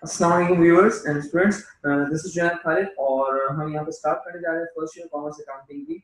अस्सलाम वालेकुम viewers and students, this is Junaid Khalid और हम यहाँ पे स्टार्ट करने जा रहे हैं फर्स्ट ईयर कॉमर्स अकाउंटिंग की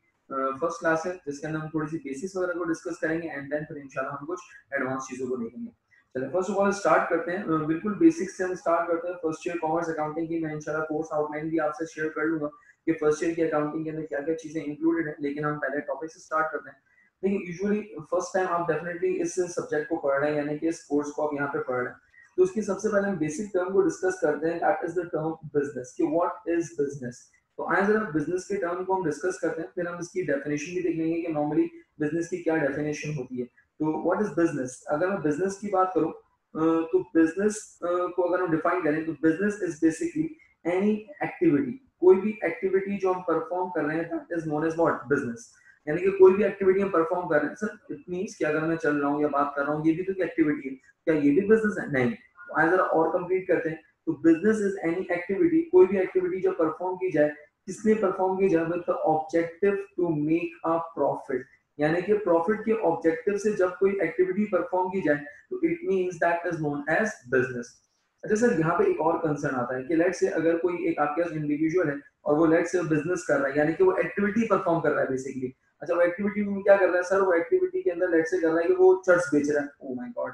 फर्स्ट क्लास है, जिसके अंदर हम थोड़ी सी बेसिक्स वगैरह को डिस्कस करेंगे एंड देन फिर इंशाल्लाह हम कुछ एडवांस चीज़ों को देखेंगे। चलिए फर्स्ट ऑफ ऑल स्टार्ट करते हैं, बिल्कुल बेसिक्स से हम स्टार्ट करते हैं। फर्स्ट ईयर कॉमर्स अकाउंटिंग की मैं इंशाल्लाह कोर्स आउटलाइन भी आपसे शेयर कर लूंगा कि फर्स्ट ईयर की अकाउंटिंग के अंदर क्या क्या चीज़ें इंक्लूडेड है, लेकिन हम पहले टॉपिक से स्टार्ट करते हैं। देखिए यूजुअली फर्स्ट टाइम आप डेफिनेटली इस सब्जेक्ट को पढ़ रहे हैं, यानी कि इस कोर्स को आप यहाँ पे पढ़ रहे हैं, तो उसकी सबसे पहले हम बेसिक टर्म को डिस्कस करते हैं, that is the term business, कि व्हाट इज बिजनेस। तो आइए जरा बिजनेस के टर्म को हम डिस्कस करते हैं, फिर हम इसकी डेफिनेशन भी देख लेंगे कि नॉर्मली बिजनेस की क्या डेफिनेशन होती है। तो व्हाट इज बिजनेस, अगर मैं बिजनेस की बात करूं तो बिजनेस को अगर हम डिफाइन करें तो business is basically any activity, कोई भी एक्टिविटी जो हम परफॉर्म कर रहे हैं, that is known as what business. यानी कि कोई भी एक्टिविटी हम परफॉर्म कर रहे हैं, सर इट मींस कि अगर मैं चल रहा हूँ या बात कर रहा हूँ, ये भी तो एक्टिविटी है, क्या ये भी बिजनेस है? नहीं। तो आज जरा और कंप्लीट करते हैं। तो बिजनेस इज एनी एक्टिविटी, कोई भी एक्टिविटी जो परफॉर्म की जाए, किसने परफॉर्म की जाए, with the objective to make a profit. यानी कि प्रॉफिट के ऑब्जेक्टिव से जब कोई एक्टिविटी परफॉर्म की जाए तो it means that is known as business. अच्छा सर, यहाँ पे एक और कंसर्न आता है कि लेट से अगर कोई एक आपके पास इंडिविजुअल है और वो लेट से बिजनेस कर रहा है, यानी कि वो एक्टिविटी परफॉर्म कर रहा है बेसिकली। अच्छा, वो एक्टिविटी में क्या कर रहा है सर? वो एक्टिविटी के अंदर लेट से कर रहा है कि वो चर्च बेच रहा है। ओ माय गॉड,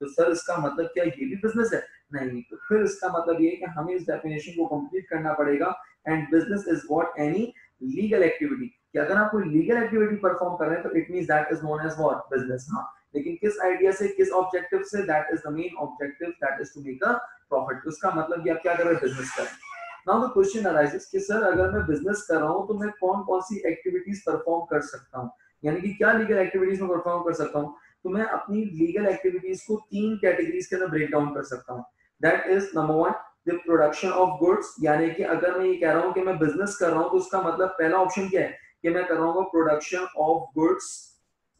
तो सर इसका मतलब क्या ये भी बिजनेस है? नहीं। तो फिर इसका मतलब ये है कि हमें इस डेफिनेशन को कंप्लीट करना पड़ेगा। And business is what any legal activity, कि अगर आप कोई लीगल एक्टिविटी परफॉर्म कर रहे हैं तो it means that is known as what business. हाँ, लेकिन किस आइडिया से, किस ऑब्जेक्टिव से? That is the main objective, that is to make a profit. उसका मतलब कि आप क्या कर रहे हैं? बिजनेस कर रहे हैं। नाउ द क्वेश्चन अराइजेस कि सर अगर मैं बिजनेस कर रहा हूं तो मैं कौन कौन सी एक्टिविटीज परफॉर्म कर सकता हूं, यानी कि क्या लीगल एक्टिविटीज में परफॉर्म कर सकता हूं। तो मैं अपनी लीगल एक्टिविटीज को तीन कैटेगरीज के अंदर ब्रेक डाउन कर सकता हूं। That is number one, the production of goods, यानी कि अगर मैं ये कह रहा हूं कि मैं बिजनेस कर रहा हूं तो उसका मतलब पहला ऑप्शन क्या है कि मैं कर रहा हूँ production of goods.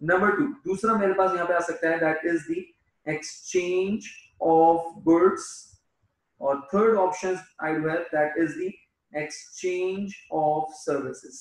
Number two, दूसरा मेरे पास यहाँ पे आ सकता है, that is the exchange of goods. और third option I do have, that is the exchange of services.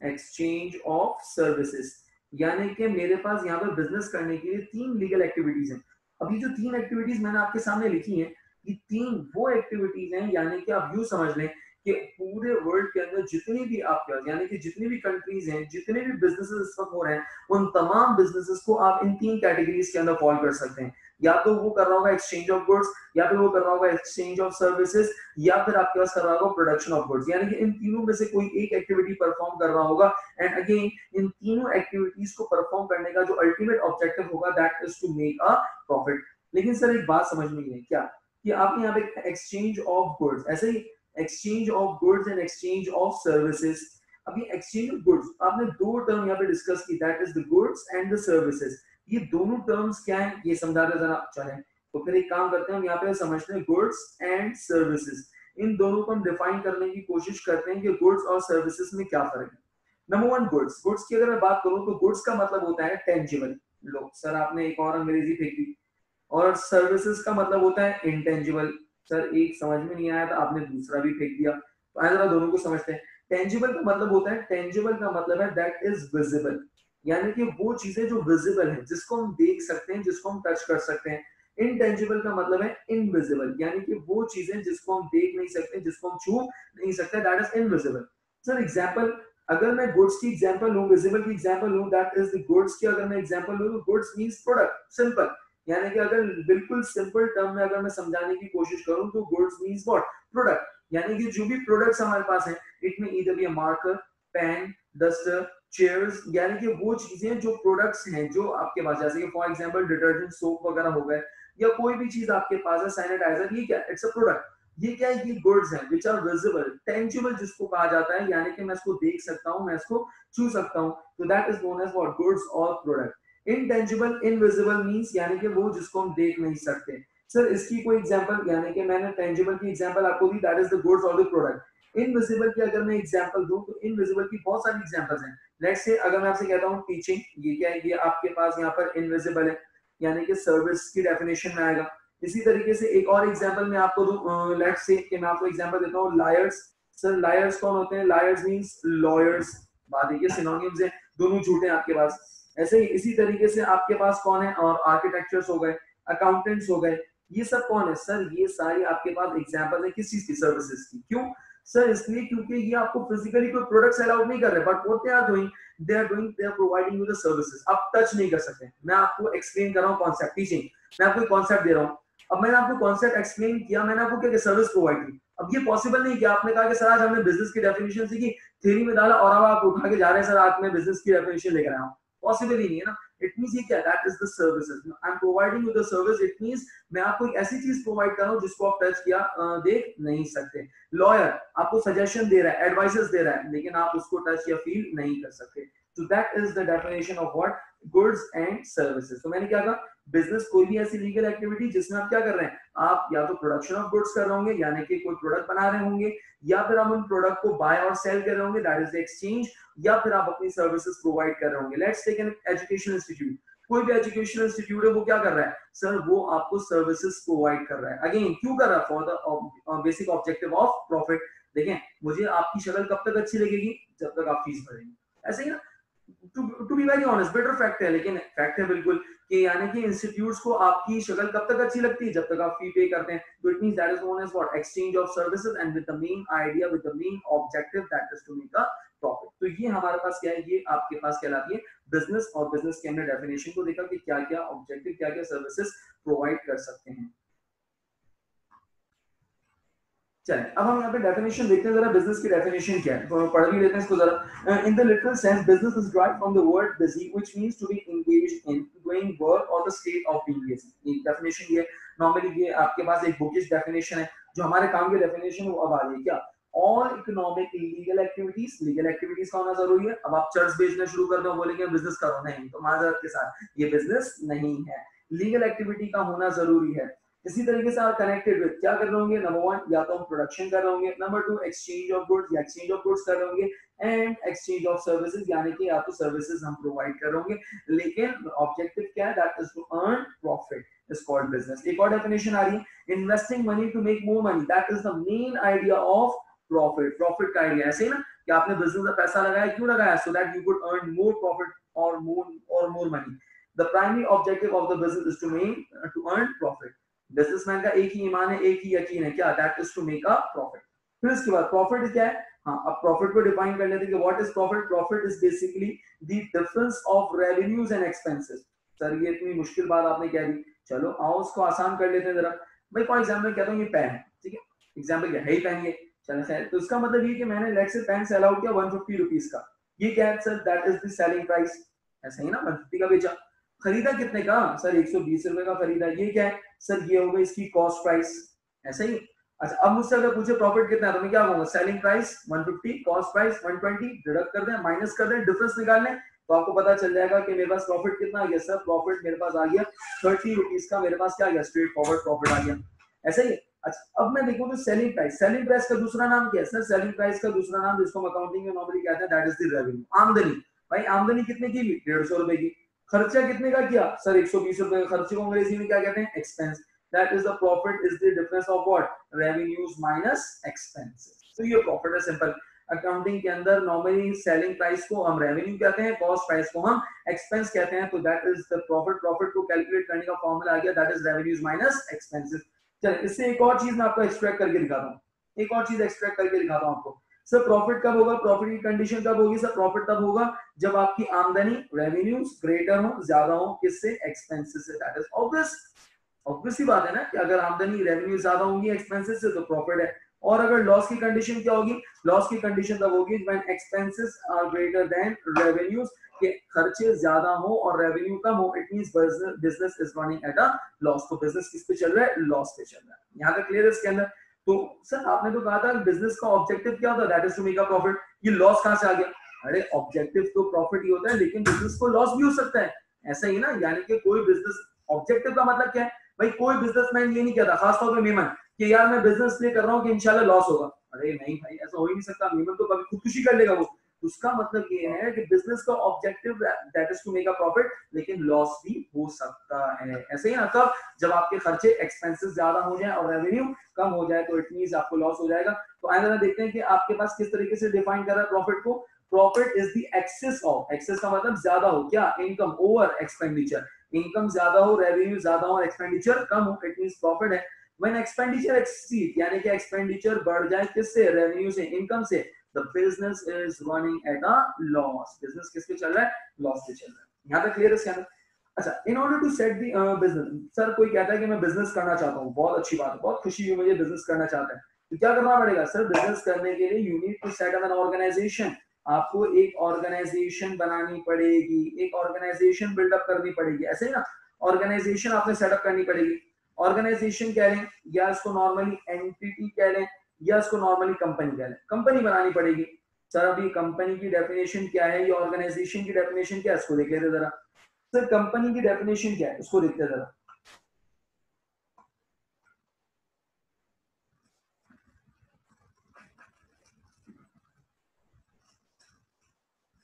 Exchange of services, यानी कि मेरे पास यहाँ पे बिजनेस करने के लिए तीन लीगल एक्टिविटीज हैं। अभी जो तीन एक्टिविटीज मैंने आपके सामने लिखी हैं, ये तीन वो एक्टिविटीज हैं, यानी कि आप यूं समझ लें कि पूरे वर्ल्ड के अंदर जितनी भी आपके पास, यानी कि जितनी भी कंट्रीज हैं, जितने भी बिजनेसेस इस वक्त हो रहे हैं, उन तमाम बिजनेसेस को आप इन तीन कैटेगरीज के अंदर फॉल कर सकते हैं। या तो वो कर रहा होगा एक्सचेंज ऑफ गुड्स, या फिर वो कर रहा होगा एक्सचेंज ऑफ सर्विसेज, या फिर आपके पास कर रहा होगा प्रोडक्शन ऑफ गुड्स। यानी कि इन तीनों में से कोई एक एक्टिविटी परफॉर्म कर रहा होगा। एंड अगेन इन तीनों एक्टिविटीज को परफॉर्म करने का जो अल्टीमेट ऑब्जेक्टिव होगा, that is to make a profit. लेकिन सर एक बात समझ में नहीं है क्या, कि आपने यहाँ पे एक्सचेंज ऑफ गुड्स, ऐसे ही exchange of goods and exchange of services. अभी एक्सचेंज ऑफ गुड्स आपने दो टर्म यहाँ पे डिस्कस की, that is the goods and the services. ये दोनों टर्म्स क्या है ये समझा दे जरा चलें। तो फिर एक काम करते हैं, हम यहाँ पे समझते हैं गुड्स एंड सर्विसेज। इन दोनों को हम डिफाइन करने की कोशिश करते हैं कि गुड्स और सर्विसेज में क्या फर्क है। Number one, goods. गुड्स की अगर मैं बात करूं तो गुड्स का मतलब होता है टेंजिबल। लो सर, आपने एक और अंग्रेजी फेंक दी। और सर्विसेज का मतलब होता है इंटेंजिबल। सर एक समझ में नहीं आया तो आपने दूसरा भी फेंक दिया। तो आइए जरा दोनों को समझते हैं। टेंजिबल का मतलब होता है, टेंजिबल का मतलब है दैट इज विजिबल, यानी कि वो चीजें जो विजिबल है, जिसको हम देख सकते हैं, जिसको हम टच कर सकते हैं। इनटेंजिबल का मतलब है इनविजिबल, यानी कि वो चीजें जिसको हम देख नहीं सकते, जिसको हम छू नहीं सकते, that is invisible. Sir example, अगर मैं गुड्स की एग्जांपल लूं, विजिबल की एग्जांपल लूं, दैट इज द गुड्स की अगर मैं एग्जांपल लूं तो गुड्स मींस प्रोडक्ट, सिंपल। यानी कि अगर बिल्कुल सिंपल टर्म में अगर मैं समझाने की कोशिश करूं तो गुड्स मींस व्हाट? प्रोडक्ट। यानी कि जो भी प्रोडक्ट्स हमारे पास हैं, it may either be a marker, pen, duster, chairs, यानी कि वो चीजें जो प्रोडक्ट्स हैं जो आपके पास, जैसे कि फॉर एग्जांपल डिटर्जेंट, सोप वगैरह हो गए, या कोई भी चीज आपके पास है, सैनिटाइजर, ये क्या? It's a product. ये क्या है? ये गुड्स हैं विच आर विजिबल, टेंजिबल जिसको कहा जाता है, यानी कि मैं इसको देख सकता हूं, मैं इसको छू सकता हूं। तो that is known as what? Goods और प्रोडक्ट। इनटेंजिबल, इनविजिबल मींस यानी कि वो जिसको हम देख नहीं सकते। सर इसकी कोई एग्जांपल, यानी कि मैंने टेंजिबल की एग्जांपल आपको दी, दैट इज द गुड्स और द प्रोडक्ट। इनविजिबल की अगर मैं एग्जांपल दूं तो इनविजिबल की बहुत सारी एग्जांपल्स हैं। लेट्स से अगर मैं आपसे कहता हूं टीचिंग, ये क्या है? ये आपके पास यहाँ पर इनविजिबल है, यानी कि सर्विस की डेफिनेशन में आएगा। इसी तरीके से एक और एग्जांपल मैं आपको दूं, लेट्स से कि मैं आपको एग्जांपल देता हूं लायर्स। सर लायर्स कौन होते हैं? Lawyers means lawyers. बात है, ये सिनोनिम्स है, दोनों झूठे हैं आपके पास। ऐसे ही इसी तरीके से आपके पास कौन है? और आर्किटेक्चर्स हो गए, अकाउंटेंट्स हो गए, ये सब कौन है सर? ये सारी आपके पास एग्जांपल है किस चीज की? सर्विसेज की। क्यों सर? इसलिए क्योंकि ये आपको फिजिकली कोई प्रोडक्ट्स अलाउड नहीं कर रहे, but what they are providing you the services. आप टच नहीं कर सकते। मैं आपको एक्सप्लेन कर रहा हूँ कॉन्सेप्ट, टीचिंग, मैं आपको कॉन्सेप्ट दे रहा हूँ। अब मैंने आपको कॉन्सेप्ट एक्सप्लेन किया, मैंने आपको क्या सर्विस प्रोवाइड की। अब ये पॉसिबल नहीं कि आपने कहा कि सर आज हमने बिजनेस की डेफिनेशन सीखी, थ्योरी में डाला और अब आप उठा के जा रहे हैं सर आज मैं बिजनेस की डेफिनेशन लेकर आया हूँ। पॉसिबल ही नहीं है ना। इट मींस ये क्या? That is the services. I am providing you the service. It means मैं आपको एक ऐसी चीज प्रोवाइड कर रहा हूँ जिसको आप टच किया देख नहीं सकते। लॉयर आपको सजेशन दे रहा है, एडवाइसेस दे रहा है, लेकिन आप उसको टच या फील नहीं कर सकते। तो that is the definition of what? Goods and services. तो मैंने क्या कहा? बिजनेस कोई भी ऐसी लीगल एक्टिविटी जिसमें आप क्या कर रहे हैं? आप या तो प्रोडक्शन ऑफ गुड्स कर रहे होंगे, यानी कि कोई प्रोडक्ट बना रहे होंगे, या फिर आप उन प्रोडक्ट को बाय और सेल कर रहे होंगे, दैट इज द एक्सचेंज, या फिर आप अपनी सर्विसेज प्रोवाइड कर रहे होंगे। Let's take an education institute. कोई भी एजुकेशन इंस्टीट्यूट है, वो क्या कर रहा है सर? वो आपको सर्विसेज प्रोवाइड कर रहा है। अगेन क्यों कर रहा है? For the basic objective of profit. देखें, मुझे आपकी शक्ल कब तक अच्छी लगेगी? जब तक आप फीस भरेंगे। ऐसे ही ना, to be very honest, better fact है, लेकिन फैक्ट है बिल्कुल कि यानी कि इंस्टीट्यूट्स को आपकी शक्ल कब तक अच्छी लगती है? जब तक आप फी पे करते हैं। तो it means that is known as what? Exchange of services and with the main idea, with the main objective that is to make a profit. तो ये हमारे पास क्या है? ये आपके पास कहलाती है बिजनेस। और बिजनेस के हमने डेफिनेशन को देखा कि क्या क्या ऑब्जेक्टिव, क्या क्या सर्विसेज प्रोवाइड कर सकते हैं। चलिए अब हम यहाँ पे डेफिनेशन देखते हैं जरा। बिजनेस की डेफिनेशन क्या है, तो पढ़ भी लेते हैं इसको जरा। In the literal sense business is derived from the word busy which means to be engaged in doing work or the state of being busy। ये डेफिनेशन ये नॉर्मली ये आपके पास एक बुकिश डेफिनेशन है। जो हमारे काम की डेफिनेशन है वो अब आ रही है क्या? All economic legal activities. Legal activities का होना जरूरी है। अब आप चर्च बेचना शुरू कर दो, बोलेंगे बिजनेस करो, नहीं, तो माजरत के साथ ये बिजनेस नहीं है। लीगल एक्टिविटी का होना जरूरी है। इसी तरीके से आप कनेक्टेड विद क्या कर रहे होंगे? नंबर वन, या तो हम प्रोडक्शन कर रहे होंगे, number two exchange of goods या एक्सचेंज ऑफ गुड्स कर रहे होंगे, एंड एक्सचेंज ऑफ सर्विसेज, यानी कि आपको सर्विसेज हम प्रोवाइड कर रहे होंगे। लेकिन ऑब्जेक्टिव क्या है? That is to earn profit, is called business. एक और डेफिनेशन आ रही है, investing money to make more money, that is the main idea of profit. Profit का आइडिया ऐसे ही ना कि आपने बिजनेस में पैसा लगाया, क्यों लगाया? So that you could earn more profit और more money. The primary objective of the business is to earn profit. Businessman का एक ही ईमान है, एक ही यकीन है, क्या? That is to make a profit. फिर इसके बाद प्रॉफिट क्या है? हाँ, अब प्रॉफिट को डिफाइन कर लेते हैं कि what is profit. Profit is basically the difference of revenues and expenses. Sir ये इतनी मुश्किल बात आपने कह दी, चलो आओ उसको आसान कर लेते हैं जरा। भाई फॉर एग्जांपल कहता हूँ ये पेन है, ठीक है, एग्जांपल क्या है ही पेन, ये चलो खैर, तो इसका मतलब ये कि मैंने let's say pen sell out किया 150 रुपीस का। ये क्या है sir? That is the selling price. ऐसा ही ना, 150 का बेचा। खरीदा कितने का? सर 120 रुपए का खरीदा। ये क्या है सर? ये होगा इसकी कॉस्ट प्राइस। ऐसा ही। अच्छा, अब मुझसे अगर पूछे प्रॉफिट कितना है तो मैं क्या कहूंगा? Selling price 150, cost price 120, deduct कर दें, माइनस कर दें, डिफरेंस निकाल लें, तो आपको पता चल जाएगा कि मेरे पास प्रॉफिट कितना आ गया। सर प्रॉफिट मेरे पास आ गया 30 रुपीज का। मेरे पास क्या आ गया? स्ट्रेट फॉरवर्ड प्रॉफिट आ गया। ऐसा ही। अच्छा, अब मैं देखूं तो सेलिंग प्राइस, सेलिंग प्राइस का दूसरा नाम क्या है? सर सेलिंग प्राइस का दूसरा नाम जिसको हम अकाउंटिंग में नॉर्मली कहते हैं, दैट इज द रेवेन्यू, आमदनी। भाई आमदनी कितने की? 150 रुपए की। खर्चा कितने का किया? सर 120 रुपए का। खर्चे को अंग्रेजी में क्या कहते हैं? Expense. That is the profit is the difference of what? Revenues minus expenses. तो ये प्रॉफिट है, सिंपल। अकाउंटिंग के अंदर नॉर्मली सेलिंग प्राइस को हम रेवेन्यू कहते हैं, कॉस्ट प्राइस को हम एक्सपेंस कहते हैं। तो that is the profit. Profit को कैलकुलेट करने का फॉर्मूला आ गया, that is revenues minus expenses. चलिए इससे एक और चीज मैं आपको एक्सट्रैक्ट करके दिखाता हूँ। एक और चीज एक्सट्रैक्ट करके दिखाता हूँ आपको। सर प्रॉफिट कब होगा? प्रॉफिट की कंडीशन कब होगी? सर प्रॉफिट तब होगा जब आपकी आमदनी, रेवेन्यूज ग्रेटर हो, ज्यादा हो, किससे? एक्सपेंसेस से। That is obvious. ऑब्वियस ही बात है ना कि अगर आमदनी, रेवेन्यू ज्यादा होंगी एक्सपेंसेस से तो प्रॉफिट है। और अगर लॉस की कंडीशन क्या होगी? लॉस की कंडीशन तब होगी when expenses are greater than revenues, के खर्चे ज्यादा हो और रेवेन्यू कम हो। It means business is running at a loss. तो बिजनेस किस पे चल रहा है? लॉस पे चल रहा है। यहाँ तक क्लियर है इसके अंदर? तो सर आपने तो कहा था बिजनेस का ऑब्जेक्टिव क्या होता है? That is to make a profit. ये लॉस कहां से आ गया? अरे ऑब्जेक्टिव तो प्रॉफिट ही होता है, लेकिन बिजनेस को लॉस भी हो सकता है। ऐसा ही ना, यानी कि कोई बिजनेस, ऑब्जेक्टिव का मतलब क्या है भाई? कोई बिजनेसमैन ये नहीं कहता, खासतौर पे मेमन, कि यार मैं बिजनेस इसलिए कर रहा हूँ कि इंशाल्लाह लॉस होगा। अरे नहीं भाई, ऐसा हो ही नहीं सकता। मेमन तो कभी खुदकुशी कर लेगा वो। उसका मतलब ये है कि बिजनेस का objective that is to make a profit, लेकिन लॉस भी हो सकता है। ऐसे ही ना, कब? जब आपके खर्चे, एक्सपेंसेस ज्यादा हो जाए और रेवेन्यू कम हो जाए, तो इट मींस आपको लॉस हो जाएगा। तो आइए जरा देखते हैं कि आपके पास किस तरीके से डिफाइन कर रहा है प्रॉफिट को। Profit is the excess of, excess का मतलब ज्यादा हो, क्या? Income over expenditure. इनकम ज्यादा हो, रेवेन्यू ज्यादा हो, एक्सपेंडिचर कम हो, इट मींस प्रॉफिट है। व्हेन एक्सपेंडिचर एक्सीड यानी कि एक्सपेंडिचर बढ़ जाए किससे, रेवेन्यू से, इनकम से, the business is running at a loss, business किस पे चल रहा है, लॉस पे चल रहा है। यहाँ पे क्लियर है इसके अंदर। अच्छा, in order to set the business, sir कोई कहता है कि मैं बिजनेस करना चाहता हूँ, बहुत अच्छी बात है, बहुत खुशी हुई मुझे बिजनेस करना चाहता है, तो क्या करना पड़ेगा सर, बिजनेस करने के लिए you need to set up an organisation, आपको एक ऑर्गेनाइजेशन बनानी पड़ेगी, एक ऑर्गेनाइजेशन बिल्डअप करनी पड़ेगी, ऐसे ही ना, ऑर्गेनाइजेशन आपने सेटअप करनी पड़ेगी। ऑर्गेनाइजेशन कह लें या इसको नॉर्मली एंटिटी कह लें या इसको नॉर्मली कंपनी कह लें, कंपनी बनानी पड़ेगी। सर अभी कंपनी की डेफिनेशन क्या है, ये ऑर्गेनाइजेशन की डेफिनेशन क्या है, इसको देख लेते जरा। सर कंपनी की डेफिनेशन क्या है, उसको देखते जरा।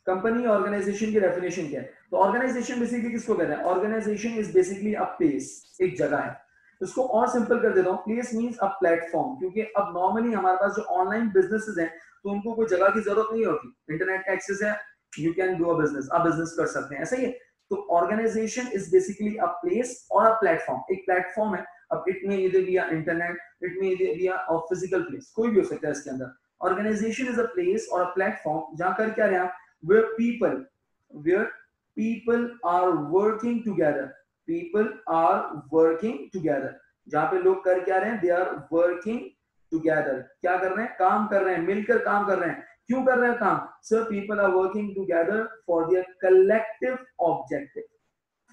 कंपनी ऑर्गेनाइजेशन की डेफिनेशन क्या है, तो ऑर्गेनाइजेशन बेसिकली किसको कहते हैं, organisation is basically a place, एक जगह है। इसको और सिंपल कर देता हूं, प्लेस मींस अ प्लेटफॉर्म, क्योंकि अब नॉर्मली हमारे पास जो ऑनलाइन बिजनेसेस हैं तो उनको कोई जगह की जरूरत नहीं होती, इंटरनेट का एक्सेस है, you can do a business, आप बिजनेस कर सकते हैं, ऐसा ही है। तो organisation is basically a place और अ प्लेटफॉर्म, एक प्लेटफॉर्म है। अब इट में इधर भी इंटरनेट, इट में इधर भी अ फिजिकल प्लेस, कोई भी हो सकता है इसके अंदर। ऑर्गेनाइजेशन इज अ प्लेस और अ प्लेटफॉर्म जहां कर क्या रहे हैं, where people where people are working together, people are working together, जहां पे लोग कर क्या रहे हैं, they are working together, क्या कर रहे हैं, काम कर रहे हैं, मिलकर काम कर रहे हैं। क्यों कर रहे हैं काम, sir people are working together for their collective objective,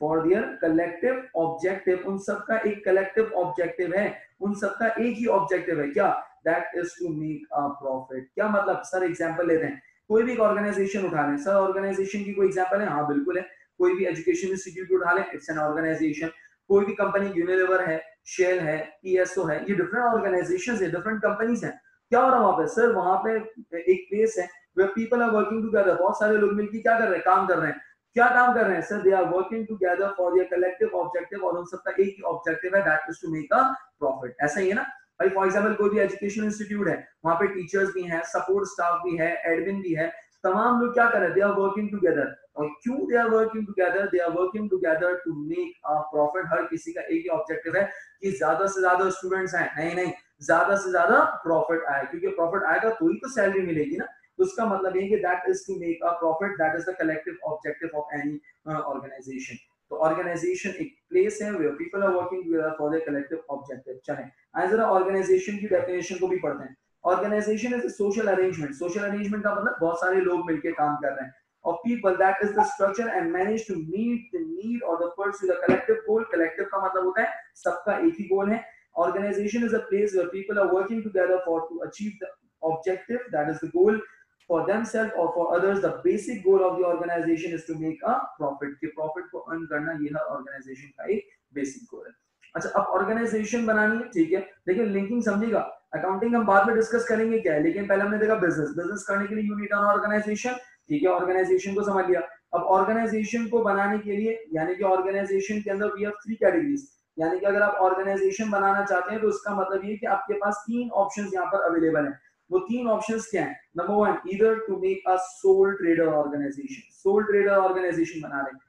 for their collective objective, उन सबका एक कलेक्टिव ऑब्जेक्टिव है, उन सबका एक ही ऑब्जेक्टिव है, क्या, that is to make a profit. क्या मतलब, सर एग्जांपल लेते हैं, कोई भी ऑर्गेनाइजेशन उठा लें, सर ऑर्गेनाइजेशन की कोई एग्जांपल है, हाँ बिल्कुल है, कोई भी एजुकेशन इंस्टीट्यूट उठा लें, इट्स एन ऑर्गेनाइजेशन। कोई भी कंपनी, यूनिलीवर है, शेल है, पीएसओ है, ये डिफरेंट ऑर्गेनाइजेशंस है, डिफरेंट कंपनीज हैं। क्या हो रहा है वहां पे, सर वहां पे एक प्लेस है where people are working together, बहुत सारे लोग मिलकर क्या कर रहे हैं, काम कर रहे हैं। क्या काम कर रहे हैं sir, they are working together for their collective objective, और उन सबका एक ही ऑब्जेक्टिव है, that is to make a profit. ऐसा ही है ना भाई, फॉर एग्जांपल कोई भी एजुकेशन इंस्टीट्यूट है, वहां पे टीचर्स भी हैं, सपोर्ट स्टाफ भी है, एडमिन भी है, तमाम लोग क्या कर रहे हैं, दे आर वर्किंग टुगेदर। और क्यों they are working together, they are working together to make a profit. हर किसी का एक ही ऑब्जेक्टिव है कि ज्यादा से ज्यादा स्टूडेंट्स आए, नहीं नहीं, ज्यादा से ज्यादा प्रॉफिट आए, क्योंकि प्रॉफिट आएगा तो ही तो सैलरी मिलेगी ना। तो उसका मतलब ये कि that is to make a profit, that is the collective objective of any organisation. तो ऑर्गेनाइजेशन एक प्लेस है where people are working together for their collective objective. चलें आज जरा ऑर्गेनाइजेशन की डेफिनेशन को भी पढ़ते हैं। Organisation is a social arrangement, social arrangement का मतलब बहुत सारे लोग मिलकर काम कर रहे हैं, of people, that is the structure and manage to meet the need or the pursue the collective goal। collective का मतलब होता है सबका एक ही गोल है। organization is a place where people are working together for to achieve the objective, that is the goal for themselves or for others। the basic goal of the organization is to make a profit, कि profit को earn करना ये है organization का एक basic goal है। अच्छा, अब ऑर्गेनाइजेशन बनानी है, ठीक है, लेकिन लिंकिंग समझिएगा, अकाउंटिंग हम बाद में डिस्कस करेंगे क्या है, लेकिन पहले हमने देखा बिजनेस, बिजनेस करने के लिए यू नीड एन ऑर्गेनाइजेशन, ठीक है, ऑर्गेनाइजेशन को समझ लिया। अब ऑर्गेनाइजेशन को बनाने के लिए, यानी कि ऑर्गेनाइजेशन के अंदर वी हैव 3 कैटेगरीज, यानी कि अगर आप ऑर्गेनाइजेशन बनाना चाहते हैं तो उसका मतलब ये कि आपके पास 3 ऑप्शंस यहाँ पर अवेलेबल हैं। वो 3 ऑप्शंस क्या हैं, number 1, either to make a sole trader organisation, sole trader organisation बना रहे हैं,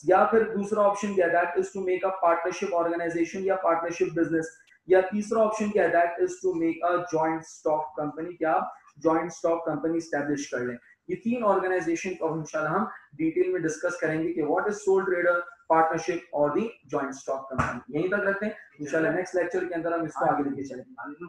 या फिर दूसरा ऑप्शन क्या है, that is to make a partnership organisation या पार्टनरशिप बिजनेस, या तीसरा ऑप्शन क्या है, that is to make a joint stock company, क्या जॉइंट स्टॉक कंपनी स्टैब्लिश कर लें। ये 3 ऑर्गेनाइजेशन को इंशाल्लाह हम डिटेल में डिस्कस करेंगे कि what is soul trader, partnership और दी जॉइंट स्टॉक कंपनी। यहीं तक रखते हैं, इंशाल्लाह नेक्स्ट लेक्चर के अंदर हम इसको आगे लेके चलेंगे।